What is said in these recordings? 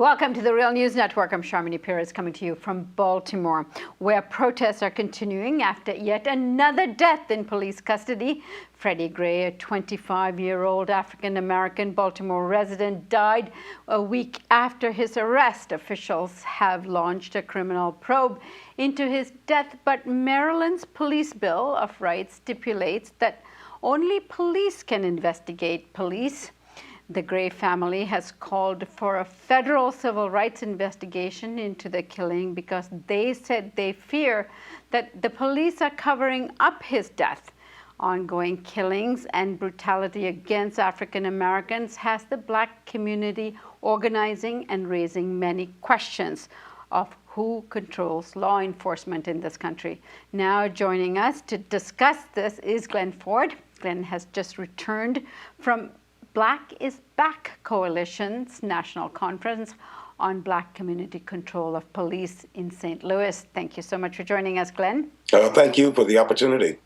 Welcome to the Real News Network. I'm Sharmini Perez coming to you from Baltimore, where protests are continuing after yet another death in police custody. Freddie Gray, a 25-year-old African-American Baltimore resident, died a week after his arrest. Officials have launched a criminal probe into his death, but Maryland's Police Bill of Rights stipulates that only police can investigate police. The Gray family has called for a federal civil rights investigation into the killing because they said they fear that the police are covering up his death. Ongoing killings and brutality against African Americans has the Black community organizing and raising many questions of who controls law enforcement in this country. Now joining us to discuss this is Glen Ford. Glen has just returned from Black is Back Coalition's National Conference on Black Community Control of Police in St. Louis. Thank you so much for joining us, Glen. Thank you for the opportunity.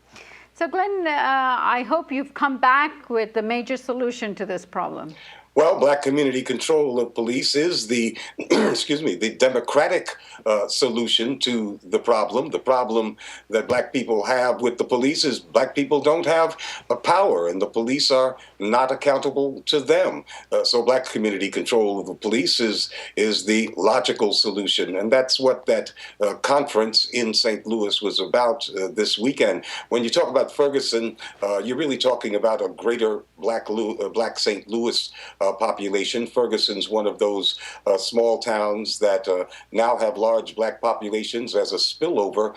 So, Glen, I hope you've come back with a major solution to this problem. Well, Black community control of police is the, the democratic solution to the problem. The problem that Black people have with the police is Black people don't have power, and the police are not accountable to them. So Black community control of the police is the logical solution, and that's what that conference in St. Louis was about this weekend. When you talk about Ferguson, you're really talking about a greater Black St. Louis population. Ferguson's one of those small towns that now have large Black populations as a spillover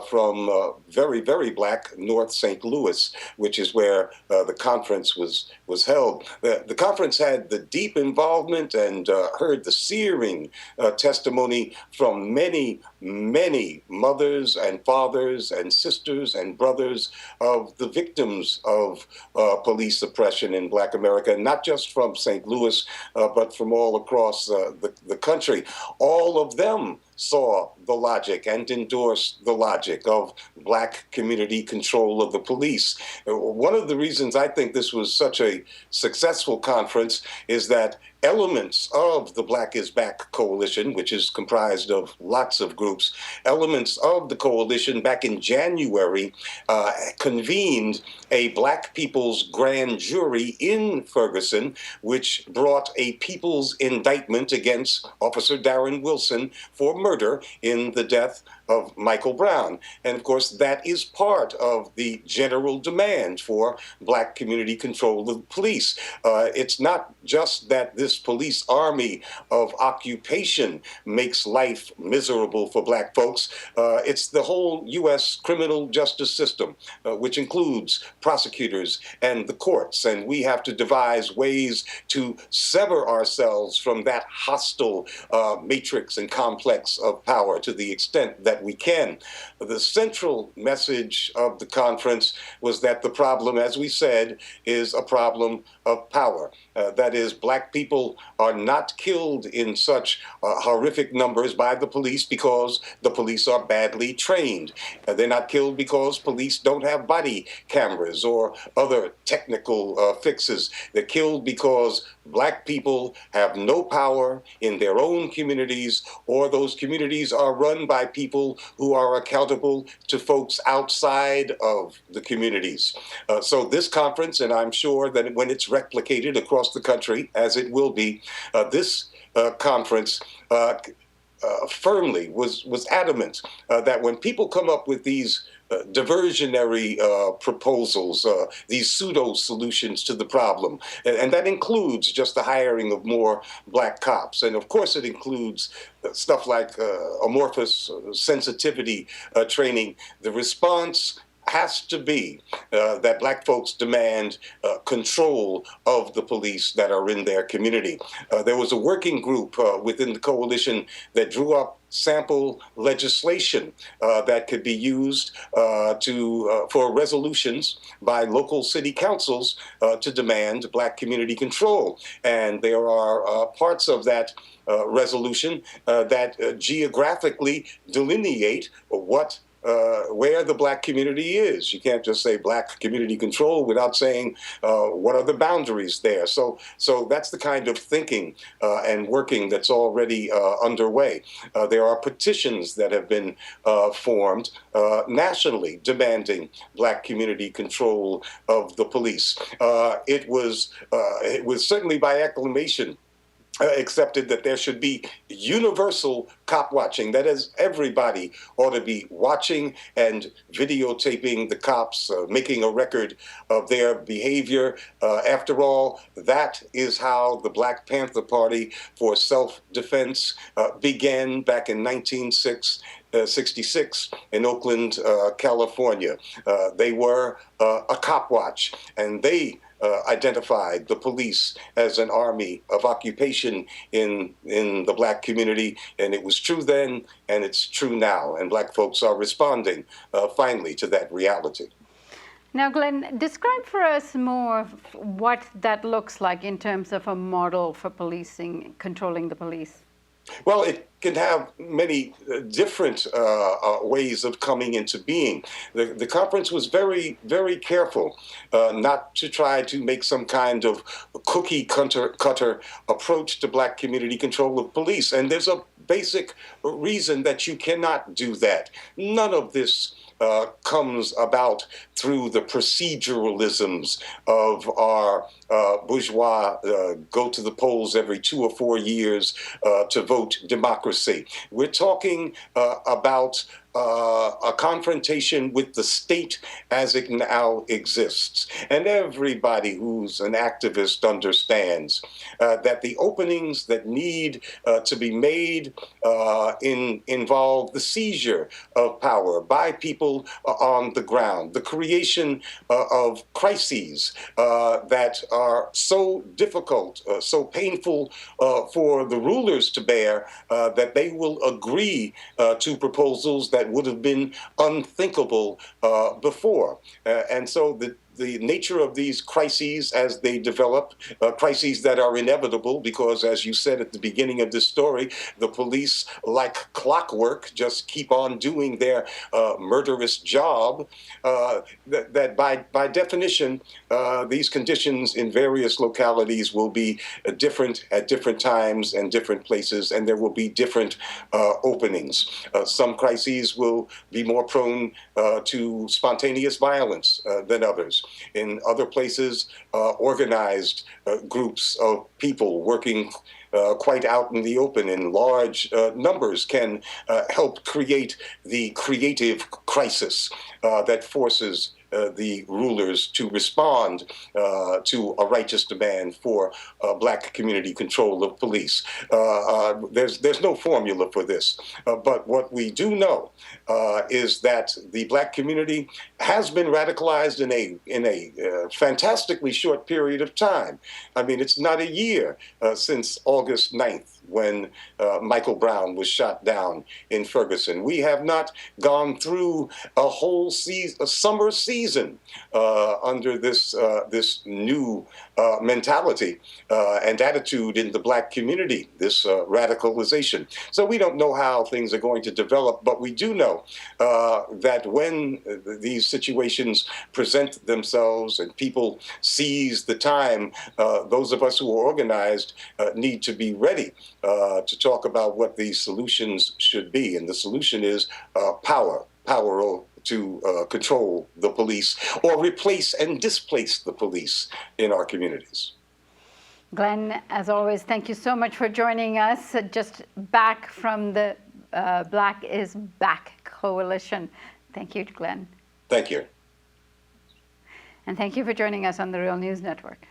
from very, very Black North St. Louis, which is where the conference was held. The conference had the deep involvement and heard the searing testimony from many, many mothers and fathers and sisters and brothers of the victims of police suppression in Black America, not just from St. Louis, but from all across the country. All of them saw the logic and endorsed the logic of Black community control of the police. One of the reasons I think this was such a successful conference is that elements of the Black is Back coalition, which is comprised of lots of groups, elements of the coalition back in January convened a Black people's grand jury in Ferguson, which brought a people's indictment against Officer Darren Wilson for murder in the death of Michael Brown. And of course, that is part of the general demand for Black community control of the police. It's not just that this police army of occupation makes life miserable for Black folks. It's the whole U.S. criminal justice system, which includes prosecutors and the courts. And we have to devise ways to sever ourselves from that hostile matrix and complex of power to the extent that we can. The central message of the conference was that the problem, as we said, is a problem of power. That is, Black people are not killed in such horrific numbers by the police because the police are badly trained. They're not killed because police don't have body cameras or other technical fixes. They're killed because Black people have no power in their own communities, or those communities are run by people who are accountable to folks outside of the communities. So this conference, and I'm sure that when it's replicated across the country, as it will be, this conference firmly was adamant that when people come up with these diversionary proposals, these pseudo solutions to the problem. And that includes just the hiring of more Black cops. And of course, it includes stuff like amorphous sensitivity training. The response has to be that Black folks demand control of the police that are in their community. There was a working group within the coalition that drew up sample legislation that could be used for resolutions by local city councils to demand Black community control. And there are parts of that resolution that geographically delineate what where the black community is. You can't just say black community control without saying what are the boundaries there. So that's the kind of thinking and working that's already underway. There are petitions that have been formed nationally demanding black community control of the police. It was certainly by acclamation accepted that there should be universal cop watching. That is, everybody ought to be watching and videotaping the cops, making a record of their behavior. After all, that is how the Black Panther Party for Self-Defense began back in 1966 in Oakland, California. They were a cop watch, and they identified the police as an army of occupation in the black community, and it was true then, and it's true now, and black folks are responding finally to that reality. Now, Glenn, describe for us more what that looks like in terms of a model for policing, controlling the police. Well, it can have many different ways of coming into being. The conference was very, very careful not to try to make some kind of cookie cutter approach to black community control of police. And there's a basic reason that you cannot do that. None of this comes about through the proceduralisms of our bourgeois go to the polls every 2 or 4 years to vote democracy. We're talking about a confrontation with the state as it now exists. And everybody who's an activist understands that the openings that need to be made involve the seizure of power by people on the ground, the creation of crises that are so difficult, so painful for the rulers to bear that they will agree to proposals that would have been unthinkable before. And so the nature of these crises as they develop, crises that are inevitable because, as you said at the beginning of this story, the police, like clockwork, just keep on doing their murderous job, that by definition, these conditions in various localities will be different at different times and different places, and there will be different openings. Some crises will be more prone to spontaneous violence than others. In other places, organized groups of people working quite out in the open in large numbers can help create the creative crisis that forces the rulers to respond to a righteous demand for black community control of police. There's no formula for this, but what we do know is that the black community has been radicalized in a fantastically short period of time. I mean, it's not a year since August 9th, when Michael Brown was shot down in Ferguson. We have not gone through a whole summer season under this new mentality and attitude in the black community, this radicalization. So we don't know how things are going to develop, but we do know that when these situations present themselves and people seize the time, those of us who are organized need to be ready to talk about what the solutions should be. And the solution is power to control the police or replace and displace the police in our communities. Glenn, as always, thank you so much for joining us. Just back from the Black is Back Coalition. Thank you, Glenn. Thank you. And thank you for joining us on the Real News Network.